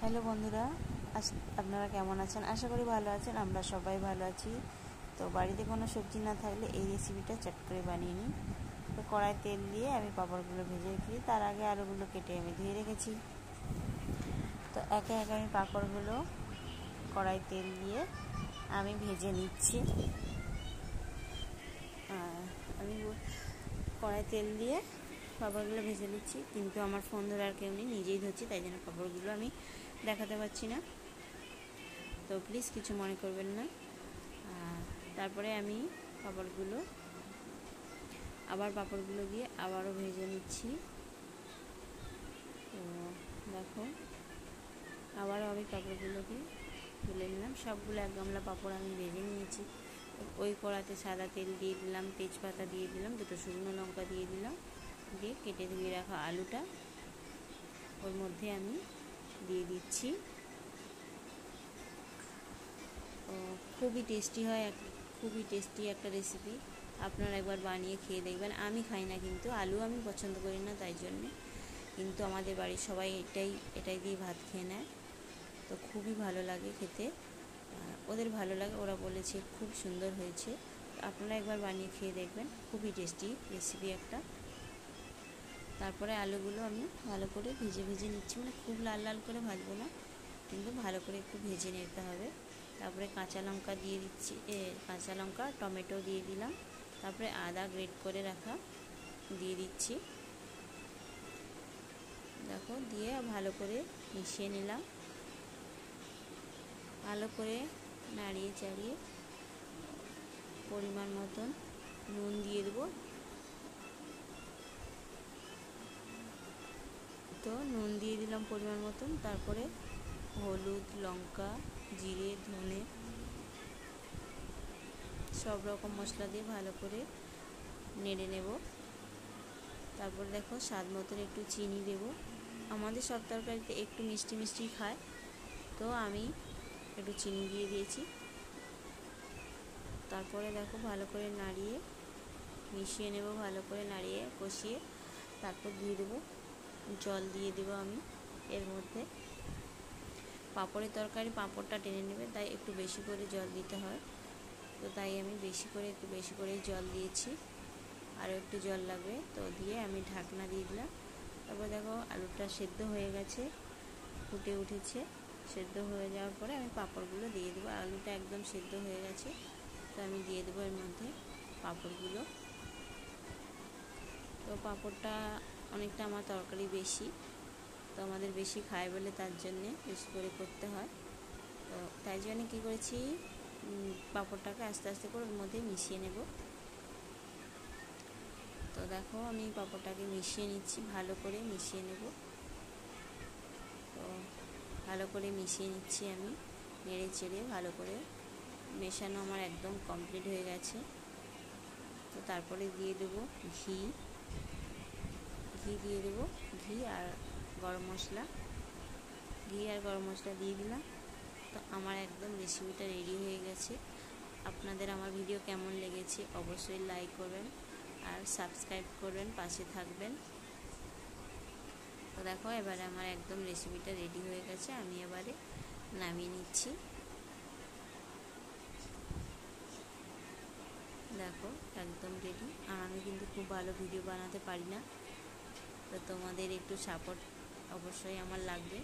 Hello বন্ধুরা, আপনারা কেমন আছেন? আশা করি ভালো আছেন। আমরা সবাই ভালো আছি। তো বাড়িতে কোনো সবজি না থাকলে এই রেসিপিটা চট করে বানিয়ে নিই। তো কড়াই তেল দিয়ে আমি পাঁপড়গুলো ভেজে রেখেছি। তার আগে আলুগুলো কেটে আমি ধুয়ে রেখেছি। তো একে একে আমি পাঁপড়গুলো কড়াই তেল দিয়ে আমি ভেজে নিচ্ছি। আমি কড়াই তেল দিয়ে পাঁপড়গুলো ভেজে নিচ্ছি, কিন্তু আমার ফোন ধরে আর কেউ নেই, নিজেই ধরছি, তাই জন্য পাঁপড়গুলো আমি দেখাতে পারছি না। তো প্লিজ কিছু মনে করবেন না। তারপরে আমি পাঁপড়গুলো দিয়ে আবারও ভেজে নিচ্ছি। তো দেখো, আবারও আমি পাঁপড়গুলোকে তুলে নিলাম। সবগুলো এক গামলা পাঁপড় আমি ভেজে নিয়েছি। ওই কড়াতে সাদা তেল দিয়ে দিলাম, তেজপাতা দিয়ে দিলাম, দুটো শুকনো লঙ্কা দিয়ে দিলাম, দিয়ে কেটে ধুয়ে রাখা আলুটা ওর মধ্যে আমি দিয়ে দিচ্ছি। খুবই টেস্টি একটা রেসিপি। আপনারা একবার বানিয়ে খেয়ে দেখবেন। আমি খাই না, কিন্তু আলু আমি পছন্দ করি না, তাই জন্যে, কিন্তু আমাদের বাড়ির সবাই এটাই দিয়ে ভাত খেয়ে নেয়। তো খুবই ভালো লাগে খেতে, ওদের ভালো লাগে, ওরা বলেছে খুব সুন্দর হয়েছে। আপনারা একবার বানিয়ে খেয়ে দেখবেন, খুবই টেস্টি রেসিপি একটা। তারপরে আলুগুলো আমি ভালো করে ভেজে নিচ্ছি, মানে খুব লাল লাল করে ভাজবো না, কিন্তু ভালো করে একটু ভেজে নিতে হবে। তারপরে কাঁচা লঙ্কা দিয়ে দিচ্ছি, কাঁচা লঙ্কা টমেটো দিয়ে দিলাম। তারপরে আদা গ্রেট করে রাখা দিয়ে দিচ্ছি। দেখো, দিয়ে ভালো করে মিশিয়ে নিলাম। ভালো করে নাড়িয়ে চাড়িয়ে পরিমাণ মতন নুন দিয়ে দেবো। তো নুন দিয়ে দিলাম পরিমাণ মতন। তারপরে হলুদ, লঙ্কা, জিরে, ধনে সব রকম মশলা দিয়ে ভালো করে নেড়ে নেব। তারপর দেখো, স্বাদ মতন একটু চিনি দেব। আমাদের সব তরকারিতে একটু মিষ্টি মিষ্টি খায়, তো আমি একটু চিনি দিয়ে দিয়েছি। তারপরে দেখো, ভালো করে নাড়িয়ে মিশিয়ে নেব, ভালো করে নাড়িয়ে কষিয়ে তারপর দিয়ে দেবো জল দিয়ে দেবো আমি এর মধ্যে। পাঁপড়ের তরকারি পাঁপড়টা টেনে নেবে, তাই একটু বেশি করে জল দিতে হয়। তো তাই আমি একটু বেশি করে জল দিয়েছি, আরও একটু জল লাগবে। তো দিয়ে আমি ঢাকনা দিয়ে দিলাম। তারপর দেখো, আলুটা সেদ্ধ হয়ে গেছে, ফুটে উঠেছে। সেদ্ধ হয়ে যাওয়ার পরে আমি পাঁপড়গুলো দিয়ে দেবো। আলুটা একদম সেদ্ধ হয়ে গেছে, তো আমি দিয়ে দেবো এর মধ্যে পাঁপড়গুলো। তো পাঁপড়টা অনেকটা আমার তরকারি বেশি, তো আমাদের বেশি খায় বলে তার জন্যে বেশি করে করতে হয়। তো তাই জন্য কী করেছি, পাঁপড়টাকে আস্তে আস্তে করে ওর মধ্যে মিশিয়ে নেব। তো দেখো, আমি পাঁপড়টাকে মিশিয়ে নিচ্ছি, ভালো করে মিশিয়ে নেব। তো ভালো করে মিশিয়ে নিচ্ছি আমি, নেড়ে চেড়ে ভালো করে মেশানো আমার একদম কমপ্লিট হয়ে গেছে। তো তারপরে দিয়ে দেবো ঘি দিয়ে দেবো, ঘি আর গরম মশলা দিয়ে দিলাম। তো আমার একদম রেসিপিটা রেডি হয়ে গেছে। আপনাদের আমার ভিডিও কেমন লেগেছে অবশ্যই লাইক করবেন আর সাবস্ক্রাইব করবেন, পাশে থাকবেন। তো দেখো, এবারে আমার একদম রেসিপিটা রেডি হয়ে গেছে, আমি এবারে নামিয়ে নিচ্ছি। দেখো, একদম রেডি। আর আমি কিন্তু খুব ভালো ভিডিও বানাতে পারি না, তো তোমাদের একটু সাপোর্ট অবশ্যই আমার লাগবে।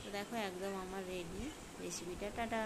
তো দেখো, একদম আমার রেডি রেসিপিটা। টাটা।